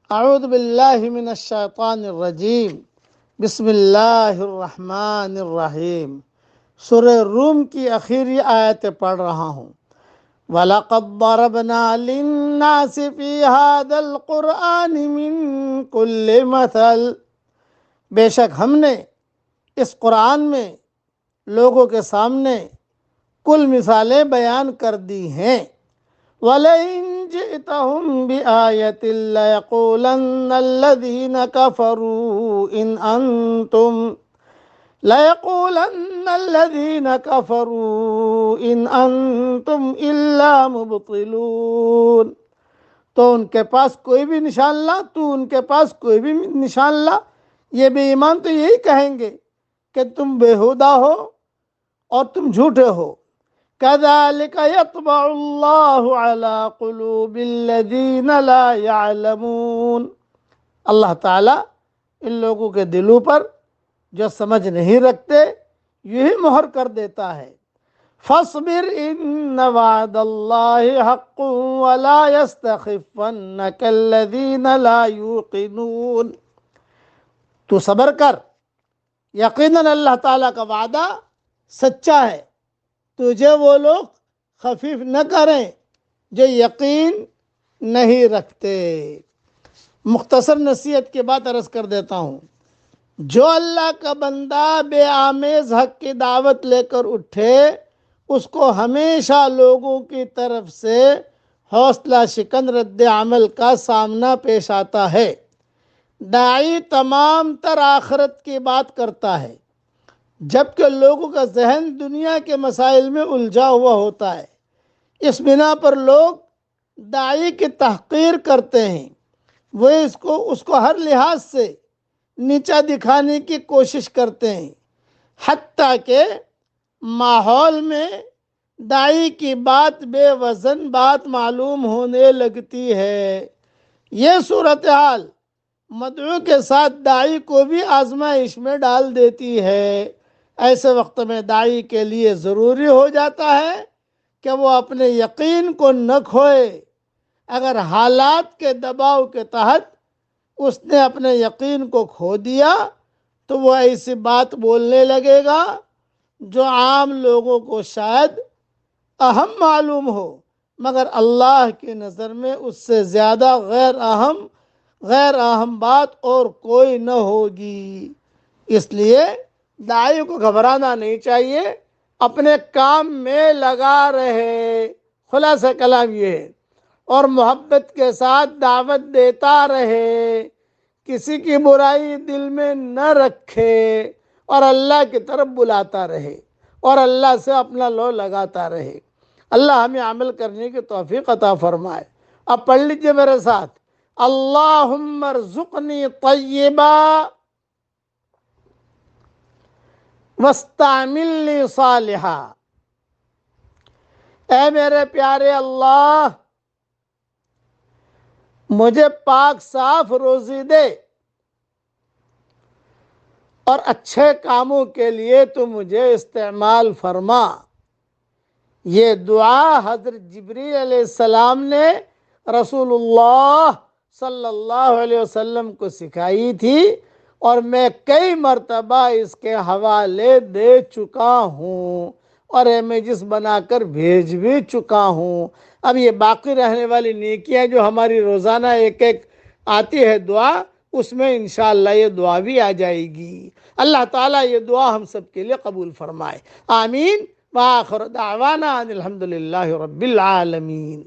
اعوذ باللہ من الشیطان الرجیم، بسم اللہ الرحمن الرحیم۔ سورہ روم کی آخری آیت پڑھ رہا ہوں۔ وَلَقَدْ ضَرَبْنَا لِلنَّاسِ فِي هَذَا الْقُرْآنِ مِنْ كُلِّ مَثَلٍ، بے شک ہم نے اس قرآن میں لوگوں کے سامنے کل مثالیں بیان کر دی ہیں۔ وَلَئِن جِئْتَهُمْ بِآيَةٍ لَيَقُولَنَّ الَّذِينَ كَفَرُوا إِنْ أَنْتُمْ إِلَّا مُبْطِلُونَ۔ تو ان کے پاس کوئی بھی نشان لا، تو ان کے پاس کوئی بھی نشان لا، یہ بے ایمان تو یہی کہیں گے کہ تم بیہودہ ہو اور تم جھوٹے ہو۔ كَذَلِكَ يَطْبَعُ اللَّهُ عَلَى قُلُوبِ الَّذِينَ لَا يَعْلَمُونَ۔ اللہ تعالیٰ ان لوگوں کے دلوں پر جو سمجھ نہیں رکھتے یہی مہر کر دیتا ہے۔ فَاصْبِرْ إِنَّ وَعْدَ اللَّهِ حَقٌّ وَلَا يَسْتَخِفَّنَّكَ الَّذِينَ لَا يُوقِنُونَ۔ تو صبر کر، یقیناً اللہ تعالیٰ کا وعدہ سچا ہے، تجھے وہ لوگ خفیف نہ کریں جو یقین نہیں رکھتے۔ مختصر نصیحت کی بات عرض کر دیتا ہوں۔ جو اللہ کا بندہ بے آمیز حق کی دعوت لے کر اٹھے، اس کو ہمیشہ لوگوں کی طرف سے حوصلہ شکن رد عمل کا سامنا پیش آتا ہے۔ داعی تمام تر آخرت کی بات کرتا ہے، جبکہ لوگوں کا ذہن دنیا کے مسائل میں الجھا ہوا ہوتا ہے۔ اس بنا پر لوگ داعی کی تحقیر کرتے ہیں، وہ اس کو ہر لحاظ سے نیچا دکھانے کی کوشش کرتے ہیں، حتیٰ کہ ماحول میں داعی کی بات بے وزن بات معلوم ہونے لگتی ہے۔ یہ صورتحال مدعو کے ساتھ داعی کو بھی آزمائش میں ڈال دیتی ہے۔ ایسے وقت میں داعی کے لیے ضروری ہو جاتا ہے کہ وہ اپنے یقین کو نہ کھوئے۔ اگر حالات کے دباؤ کے تحت اس نے اپنے یقین کو کھو دیا تو وہ ایسی بات بولنے لگے گا جو عام لوگوں کو شاید اہم معلوم ہو، مگر اللہ کی نظر میں اس سے زیادہ غیر اہم بات اور کوئی نہ ہوگی۔ اس لیے داعی کو گھبرانا نہیں چاہیے، اپنے کام میں لگا رہے، خلاصہ کلام یہ ہے، اور محبت کے ساتھ دعوت دیتا رہے، کسی کی برائی دل میں نہ رکھے، اور اللہ کی طرف بلاتا رہے، اور اللہ سے اپنا لو لگاتا رہے۔ اللہ ہمیں عمل کرنے کی توفیق عطا فرمائے۔ اب پڑھ لیجئے میرے ساتھ، اللہم ارزقنی طیبا واستعملنی صالحا۔ اے میرے پیارے اللہ، مجھے پاک صاف روزی دے اور اچھے کاموں کے لیے تو مجھے استعمال فرما۔ یہ دعا حضرت جبریل علیہ السلام نے رسول اللہ صلی اللہ علیہ وسلم کو سکھائی تھی، اور میں کئی مرتبہ اس کے حوالے دے چکا ہوں اور امیجز بنا کر بھیج بھی چکا ہوں۔ اب یہ باقی رہنے والی نیکیاں جو ہماری روزانہ ایک آتی ہے دعا، اس میں انشاءاللہ یہ دعا بھی آ جائے گی۔ اللہ تعالیٰ یہ دعا ہم سب کے لیے قبول فرمائے، آمین۔ وآخر دعوانا ان الحمدللہ رب العالمین۔